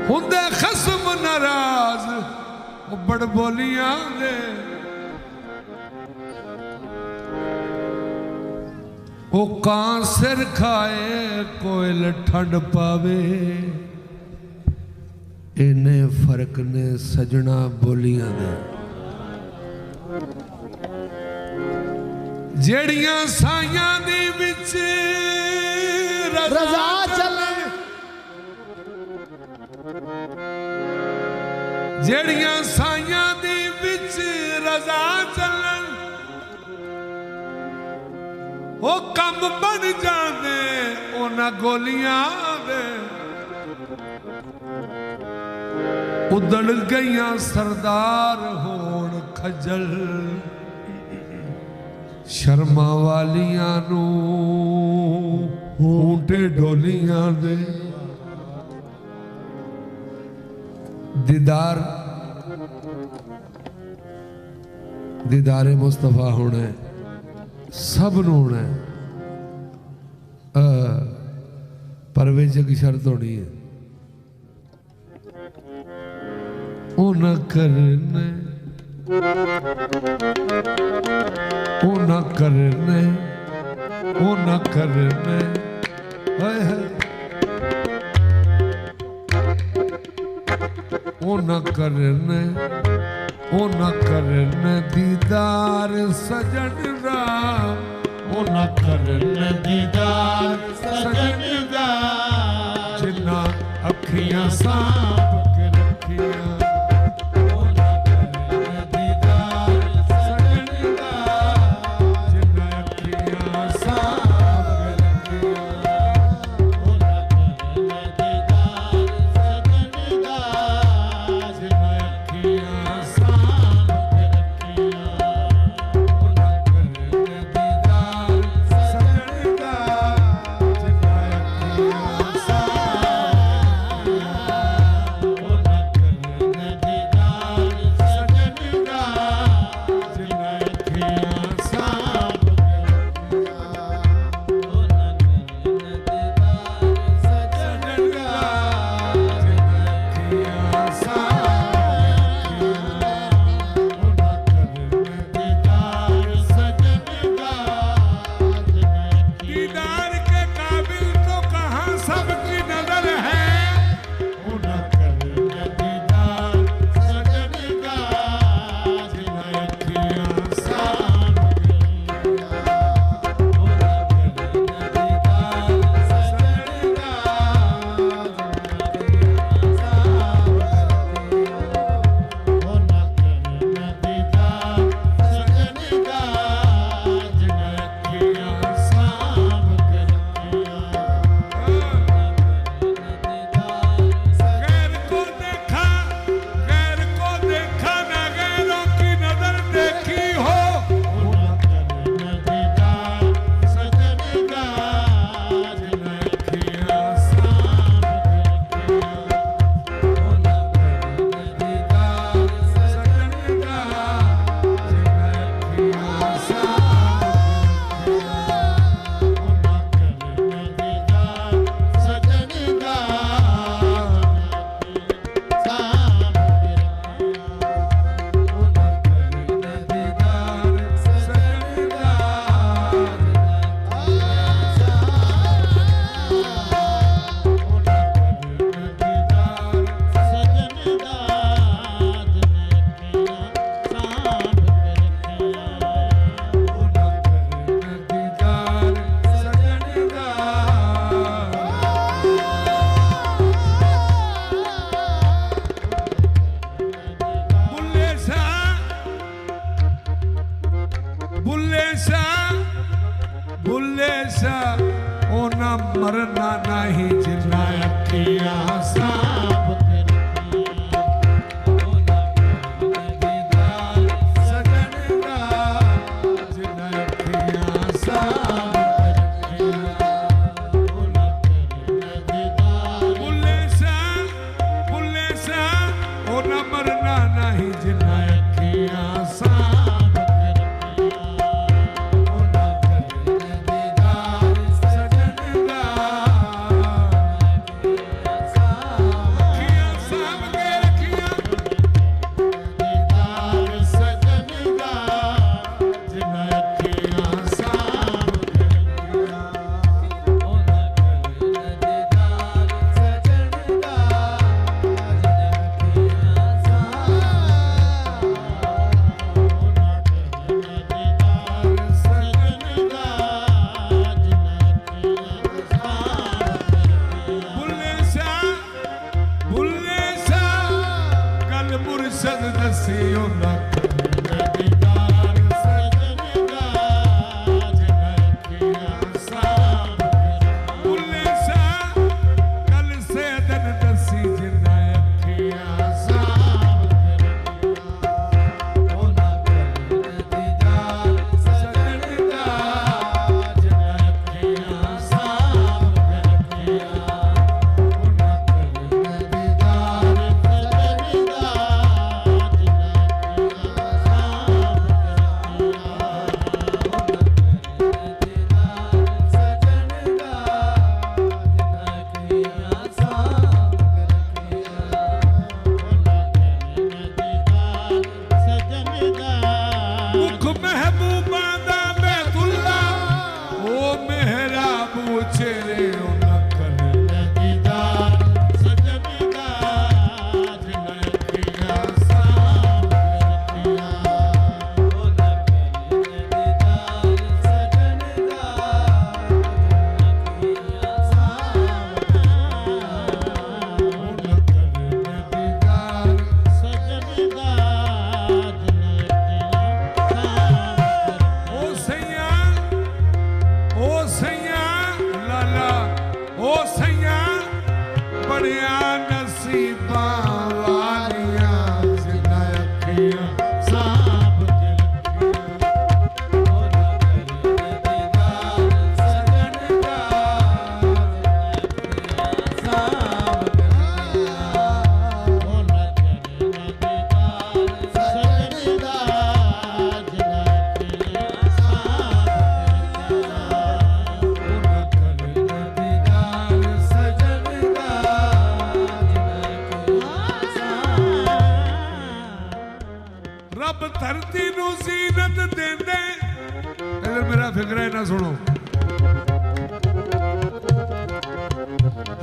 हुंदे खसम नाराज बड़ बोलियां दे ओ कां सिर खाए कोयल ठंड पावे इन्ने फर्क ने सजना बोलियां दे जेड़ियां साइयां दी विच रजा चलन जेड़ियां साइयां दी विच रजा चलन ओ कम बन जाते उन्हां गोलियां दे उदड़ गईयां सरदार होण खजल शर्मा वालियां नू ऊंटे डोलियां दे दीदार दीदारे मुस्तफा होना है सब नू होना है पर विच एक शर्त होनी है ओ न करने ओ न करने ओ न करने ओ न करने ओ न करने दीदार सजन दा ओ न करने दीदार सजन दा जिन्ना अखियां सांभ के रखियां ओ न करने दीदार सजन दा जिन्ना अखियां सांभ के रखियां ओ न करने दीदार सजन दा जिन्ना अखियां सांभ के रखियां ओ न करने दीदार सजन दा जिन्ना अखियां सांभ ओ न करने दीदार सजन दा जिन्ना अखियां सांभ के रखियां ओ न करने दीदार सजन दा जिन्ना अखियां सांभ के रखियां ओ न करने दीदार सजन दा जिन्ना दीदार के काबिल तो कहाँ सबकी नजर है ओ न करने दीदार सजन दा जिन्ना अखियां सांभ के रखियां ओ न करने दीदार सजन दा जिन्ना अखियां सांभ के रखियां ओ न करने दीदार सजन दा जिन्ना अखियां सांभ के गैर को देखा ना गैरों की नजर देखी हो ओ न करने दीदार सजन दा जिन्ना अखियां सांभ के रखियां ओ न करने दीदार सजन दा जिन्ना अखियां सांभ के रखियां ओ न करने दीदार सजन दा सांभ के रखियां ओ न करने दीदार सजन दा बुल्ले शाह ओ ना मरना नहीं जिन्ना अखियां सांभ के रखियां ओ न करने दीदार सजन दा जिन्ना अखियां सांभ के रखियां ओ न करने दीदार बुल्ले शाह ओ ना मरना नहीं जिन्ना अखियां सांभ के रखियां ओ न करने दीदार सजन दा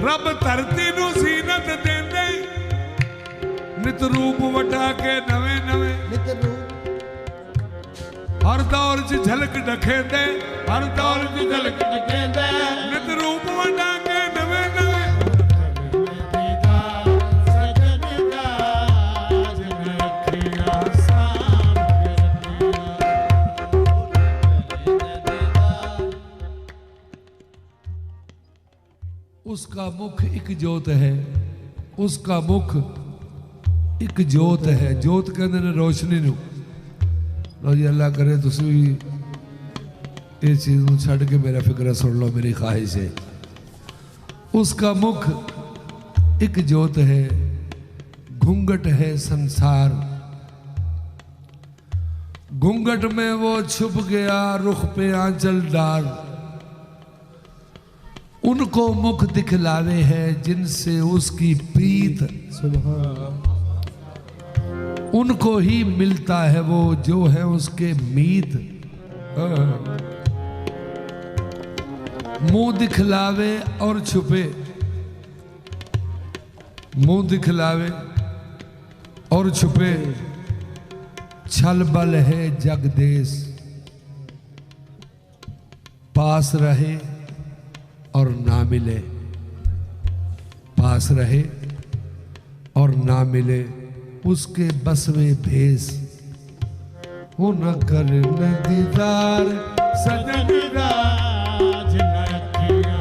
रब धरती नूं जीनत देंदे नित रूप वटा के नवे नवे हर दौर च झलक दखेंदे हर दौर च झलक दखेंदे नित रूप वटा के नवे नवे उसका मुख एक जोत है, उसका मुख एक जोत है। जोत कहते ने रोशनी नूं। लो जी अल्लाह करे तुसीं भी इस चीज़ नूं छड्ड के मेरा फिक्र सुन लो, मेरी ख्वाहिश है। उसका मुख एक जोत है, घूंघट है संसार, घूंघट में वो छुप गया रुख पे आंचल डाल। उनको मुख दिखलावे है जिनसे उसकी प्रीत, उनको ही मिलता है वो जो है उसके मीत। मुंह दिखलावे और छुपे, मुंह दिखलावे और छुपे, छल बल है जगदेश। पास रहे और ना मिले, पास रहे और ना मिले, उसके बस में भेस। हो न कर न दीदार सजन राज नखिया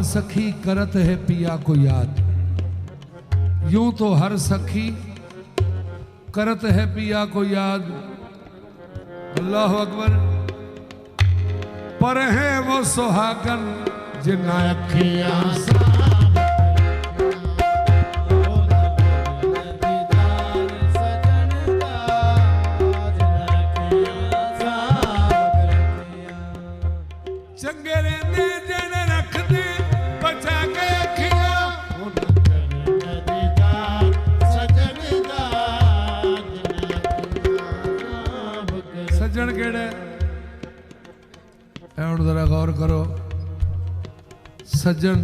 सखी करत है पिया को याद, यूं तो हर सखी करत है पिया को याद। अल्लाह अकबर। पर है वो सुहागन जिन्ना अखियां चंगे रहंदे जन रखदे बचा के अखियां। सज्जन केड़े हुण जरा गौर करो। सज्जन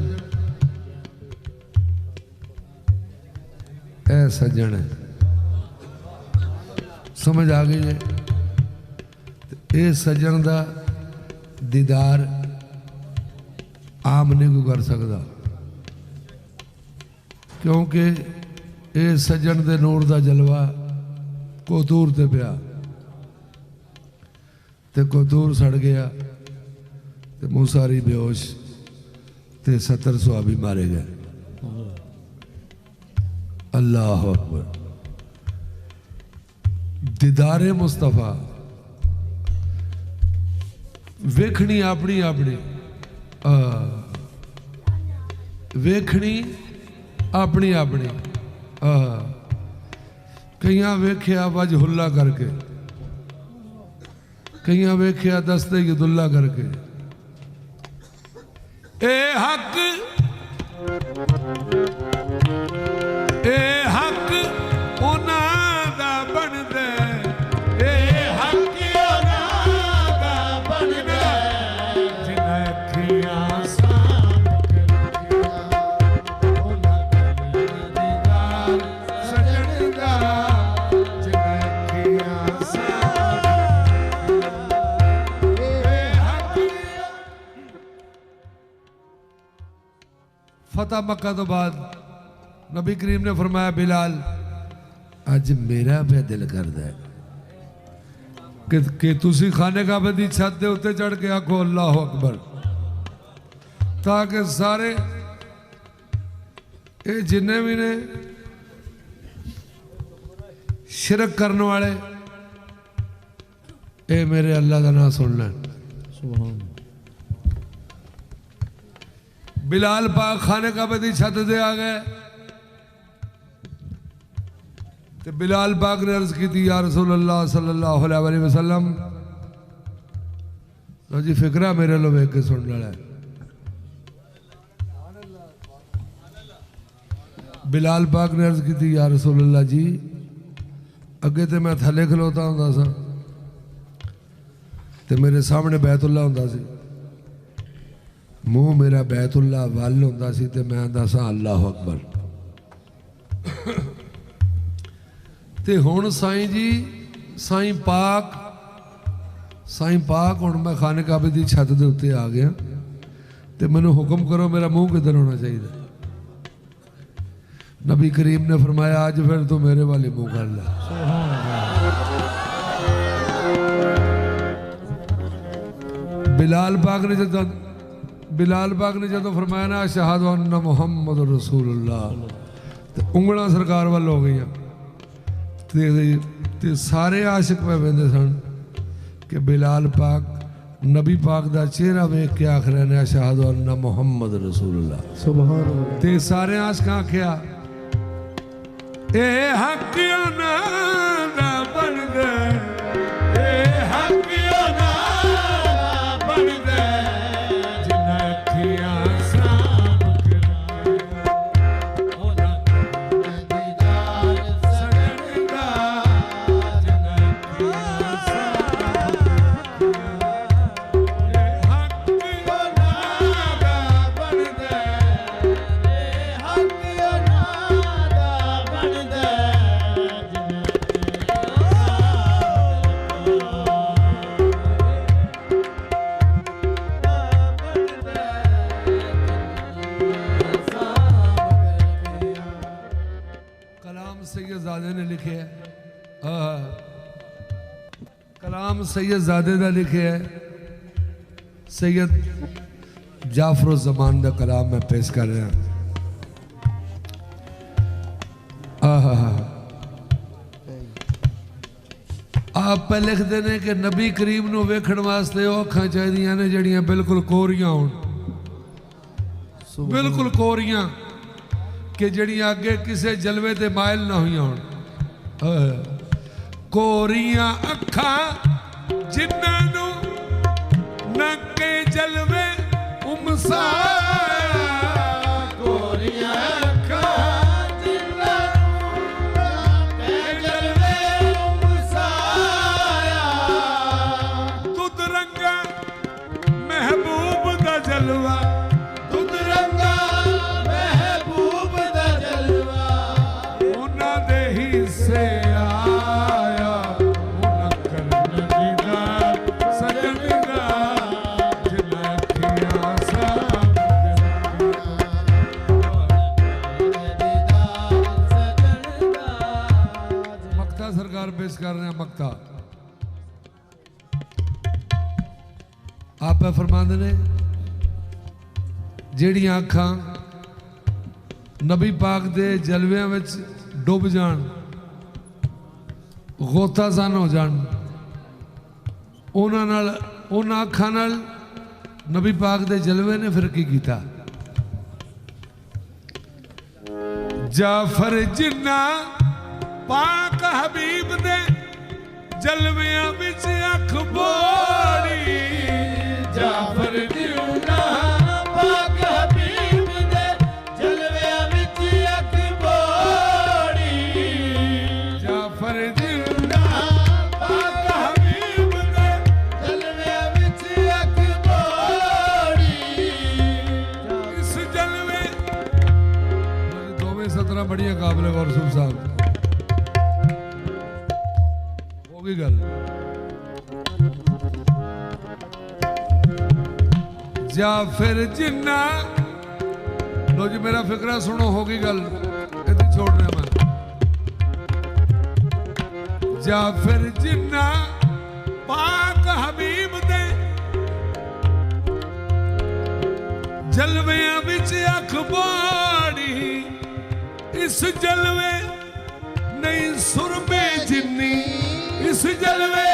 ए सज्जन है, समझ आ गई है। ये सज्जन दा दीदार आम नहीं को कर सकता, क्योंकि ये सज्जन दे नूर दा जलवा कोतूर ते पिया ते कोतूर सड़ गया ते मूसारी बेहोश ते 70 सुहाबी मारे गए। अल्लाह अकबर। दीदारे मुस्तफा वेखनी अपनी अपनी वेखनी अपनी अपनी कईयां वेख्या वज हुल्ला करके, कईयां वेख्या दस्ते यदुल्ला करके। ए हक उन्हां दा बनदे, ए हक उन्हां दा बनदे जिन्हां अखियां साम के रखिया, उन्हां दा दीदार सजण दा जिन्हां अखियां साम। ए हक फतह मक्का तो बाद नबी करीम ने फरमाया, बिलाल अज मेरा भी दिल करदा है कि तुसी खाने काबे दी छत दे उत्ते चढ़ के आखो अल्लाह अकबर, ताकि सारे ये जिन्ने भी ने शिरक करने वाले ये मेरे अल्लाह का नाम सुन लें। बिलाल पाक खाने काबे दी छत दे आ गए तो बिलाल पाक ने अर्ज की थी, या रसूल अल्लाह सल्लल्लाहु अलैहि वसल्लम, तो जी फिक्रा मेरे लो वेख के सुन रहा है। बिलाल पाक ने अर्ज की थी, या रसूल अल्लाह जी, अगे तो मैं थले खलोता होंदा सा ते मेरे सामने बैतुल्ला होंदा सी, मुंह मेरा बैतुल्ला वल होंदा सी ते मैं आंदा सा अल्लाह अकबर। ते हुण साईं जी साईं पाक हुण मैं खाने काबे दी छत दे उत्ते आ गया ते मैनू हुक्म करो मेरा मुंह किधर होना चाहिए। नबी करीम ने फरमाया, आज फिर तू मेरे वाले मुंह कर ला। बिलाल पाक ने जदों फरमाया ना, अशहदु अन्ना मुहम्मद रसूलुल्लाह, ते उंगलां सरकार वाल हो गई ते सारे आशिक पे वेंदे सन कि बिलाल पाक नबी पाक दा चेहरा वेख के आख रहे ने, अशहदु अन्ना मुहम्मद रसूलुल्लाह, सुभान अल्लाह। ते सारे आशिकां आख्या, ए हक ना बन गए, ए हक ना बन गए जिन्हां अखियां साम के रखिया, उन्हां दीदार सजण दा जिन्हां अखियां साम के रखिया। ए हक ना बन गए, ए हक ना बन गए सैयदजादे ने लिखे है, कलाम सैयदजादे का लिखे है, सैयद जाफर ज़मान का कलाम मैं पेश कर रहा। आप पे लिखते हैं कि नबी करीम नूं वेखण वास्ते वो अखां चाहिदियां ने जड़ियां बिल्कुल कोरियां होण, बिल्कुल कोरियां कि जड़ियां अगे किसी जलवे ते मायल ना हुई होण। कोरियां अखां जिन्हां नूं न के जलवे उमसाया, कोरियां अखां जिन्हां नूं न के जलवे उमसाया, दुध रंगा महबूब दा जलवा, दुध रंगा महबूब दा जलवा, उन्हां दे हिस्से आया, उन्हां करन दीदार सजण दा जिन्हां अखियां साम के रखिया। मक्ता सरकार पेश कर रहे हैं। मक्ता आप फरमाते ने, ਜਿਹੜੀਆਂ ਅੱਖਾਂ नबी पाक दे जलवियां विच डुब जान, गोताजान हो जान उन्हां अखां नाल नबी पाक दे जलवे ने फिर की कीता। जाफर जिन्ना पाक हबीब दे जलवियां विच अख बोड़ी, जाफर जिन्ना पाक हबीब दे जलवियां विच अख बोड़ी, जाफर जिन्ना पाक हबीब दे जलवियां विच अख बोड़ी। इस जलवे दोवें सतरा बड़िया काबिल गौर साहब होगी गल। जाफर जिन्ना लो जी मेरा फिक्रा सुनो, होगी गल इतनी छोड़ रहा मैं। जाफर जिन्ना पाक हबीब दे जलवियां विच अख बोड़ी, इस जलवे नहीं सुरमे जिन्नी, इस जलवे